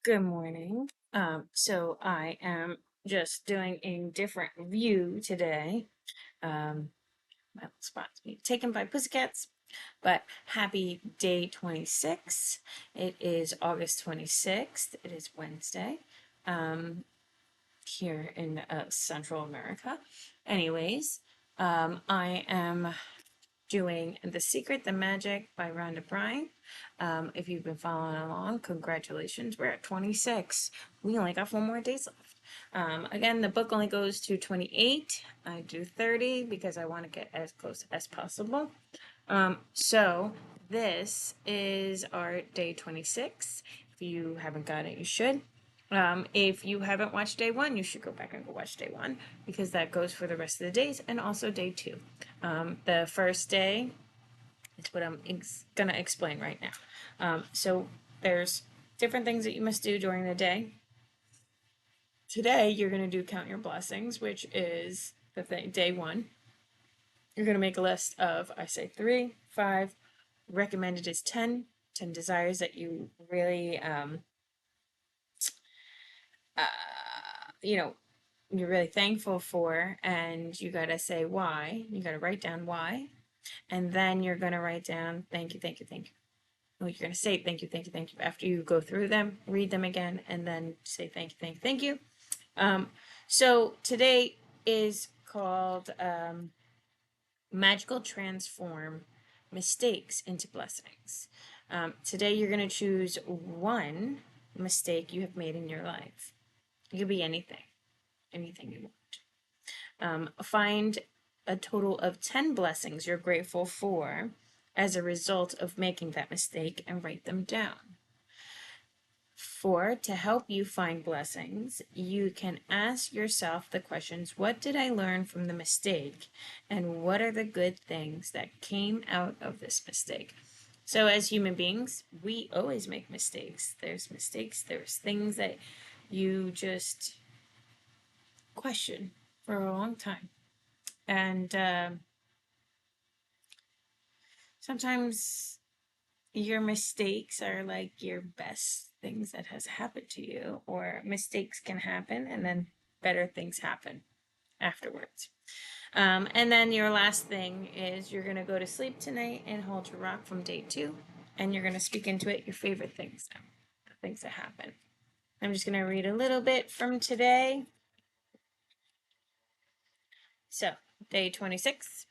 Good morning. So I am just doing a different view today. Um, my spot's being taken by pussycats, but happy day 26. It is August 26th. It is Wednesday. Um, Here in Central America. Anyways, I am doing The Secret, the Magic by Rhonda. If you've been following along, congratulations. We're at 26. We only got 4 more days left. Again, the book only goes to 28. I do 30 because I want to get as close as possible. So this is our day 26. If you haven't got it, you should. If you haven't watched day one, you should go back and go watch day one because that goes for the rest of the days and also day two. The first day is what I'm gonna explain right now. So there's different things that you must do during the day. Today, you're gonna do count your blessings, which is the thing, day one. You're gonna make a list of, I say 3, 5, recommended is 10, 10 desires that you really, uh, you know, you're really thankful for, and you gotta say why. You gotta write down why, and then you're gonna write down thank you, thank you, thank you. Well, you're gonna say thank you, thank you, thank you after you go through them, read them again, and then say thank you, thank you, thank you. So today is called Magical Transform Mistakes into Blessings. Today you're gonna choose one mistake you have made in your life. It could be anything, anything you want. Find a total of 10 blessings you're grateful for as a result of making that mistake and write them down. 4, to help you find blessings, you can ask yourself the questions: what did I learn from the mistake? And what are the good things that came out of this mistake? So, as human beings, we always make mistakes. There's mistakes, there's things that you just question for a long time. And sometimes your mistakes are like your best things that has happened to you, or mistakes can happen and then better things happen afterwards. And then your last thing is you're going to go to sleep tonight and hold your rock from day 2, and you're going to speak into it your favorite things now, the things that happen. I'm just going to read a little bit from today. So, day 26,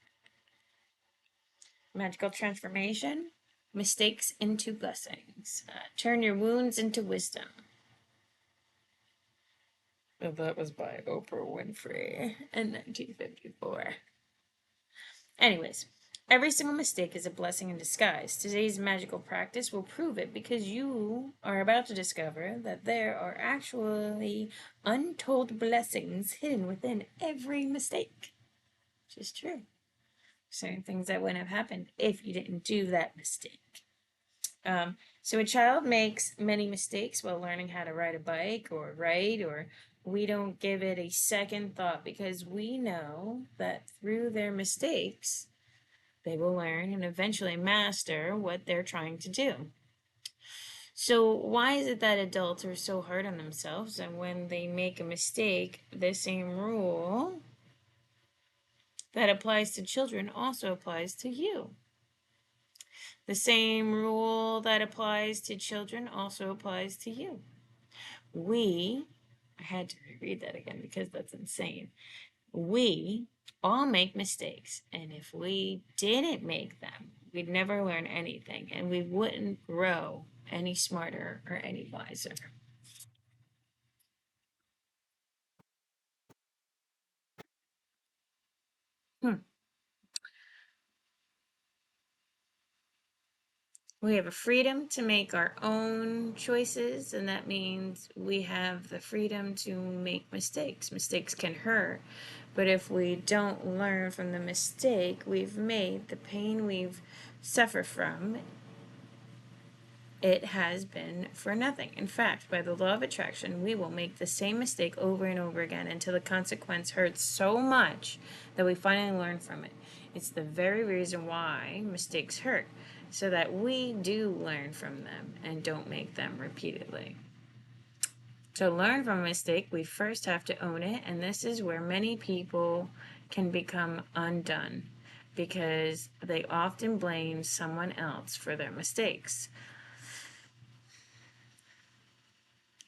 magical transformation, mistakes into blessings. Turn your wounds into wisdom. And that was by Oprah Winfrey in 1954. Anyways, every single mistake is a blessing in disguise. Today's magical practice will prove it because you are about to discover that there are actually untold blessings hidden within every mistake. Which is true. Certain things that wouldn't have happened if you didn't do that mistake. So a child makes many mistakes while learning how to ride a bike or write, or we don't give it a second thought because we know that through their mistakes, they will learn and eventually master what they're trying to do. So why is it that adults are so hard on themselves, and when they make a mistake, the same rule that applies to children also applies to you? The same rule that applies to children also applies to you. I had to read that again because that's insane. We all make mistakes, and if we didn't make them, we'd never learn anything, and we wouldn't grow any smarter or any wiser. Hmm. We have a freedom to make our own choices, and that means we have the freedom to make mistakes. Mistakes can hurt, but if we don't learn from the mistake we've made, the pain we've suffered from, it has been for nothing. In fact, by the law of attraction, we will make the same mistake over and over again until the consequence hurts so much that we finally learn from it. It's the very reason why mistakes hurt, so that we do learn from them and don't make them repeatedly. To learn from a mistake, we first have to own it, and this is where many people can become undone because they often blame someone else for their mistakes.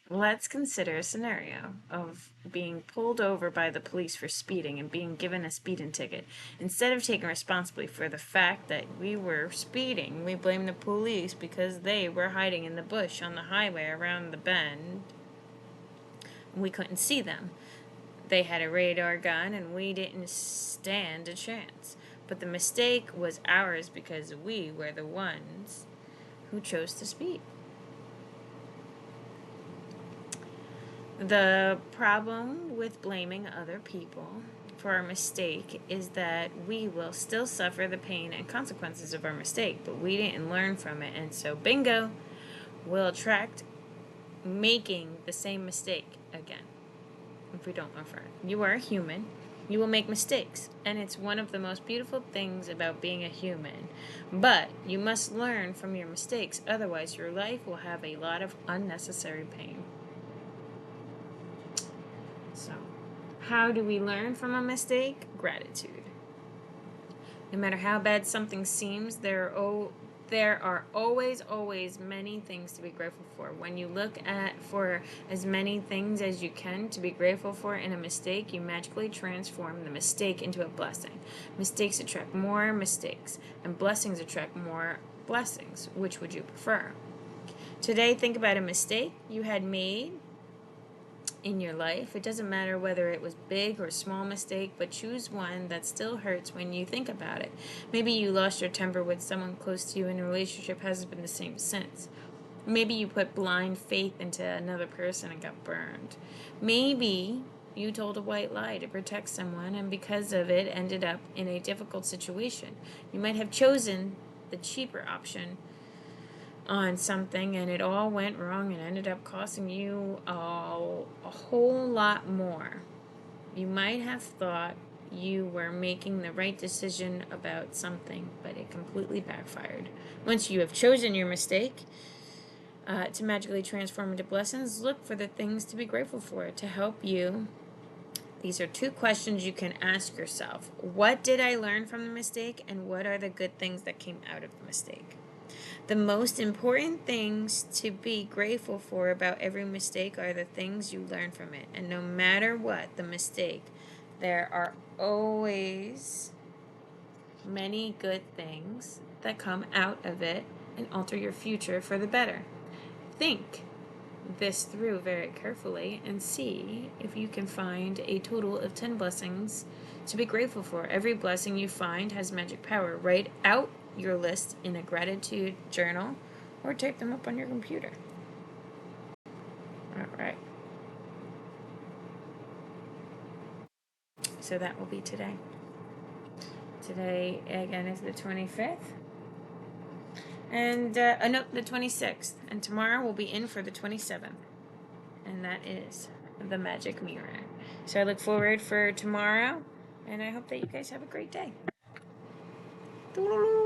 Let's consider a scenario of being pulled over by the police for speeding and being given a speeding ticket. Instead of taking responsibility for the fact that we were speeding, we blame the police because they were hiding in the bush on the highway around the bend. We couldn't see them. They had a radar gun and we didn't stand a chance. But the mistake was ours because we were the ones who chose to speed. The problem with blaming other people for our mistake is that we will still suffer the pain and consequences of our mistake, but we didn't learn from it, and so bingo, we'll attract making the same mistake again if we don't learn from it. You are a human. You will make mistakes, and it's one of the most beautiful things about being a human. But you must learn from your mistakes, otherwise your life will have a lot of unnecessary pain. So, how do we learn from a mistake? Gratitude. No matter how bad something seems, there are always many things to be grateful for. When you look for as many things as you can to be grateful for in a mistake, you magically transform the mistake into a blessing. Mistakes attract more mistakes, and blessings attract more blessings. Which would you prefer? Today, think about a mistake you had made in your life. It doesn't matter whether it was big or small mistake, but choose one that still hurts when you think about it. Maybe you lost your temper with someone close to you and the relationship hasn't been the same since. Maybe you put blind faith into another person and got burned. Maybe you told a white lie to protect someone and because of it ended up in a difficult situation. You might have chosen the cheaper option on something and it all went wrong and ended up costing you a whole lot more. You might have thought you were making the right decision about something, but it completely backfired. Once you have chosen your mistake to magically transform into blessings, look for the things to be grateful for to help you. These are 2 questions you can ask yourself. What did I learn from the mistake, and what are the good things that came out of the mistake? The most important things to be grateful for about every mistake are the things you learn from it. And no matter what the mistake, there are always many good things that come out of it and alter your future for the better. Think this through very carefully and see if you can find a total of 10 blessings to be grateful for. Every blessing you find has magic power. Write out your list in a gratitude journal or type them up on your computer. All right. So that will be today. Today, again, is the 25th. And, no, the 26th. And tomorrow we'll be in for the 27th. And that is the magic mirror. So I look forward for tomorrow. And I hope that you guys have a great day. Toodaloo!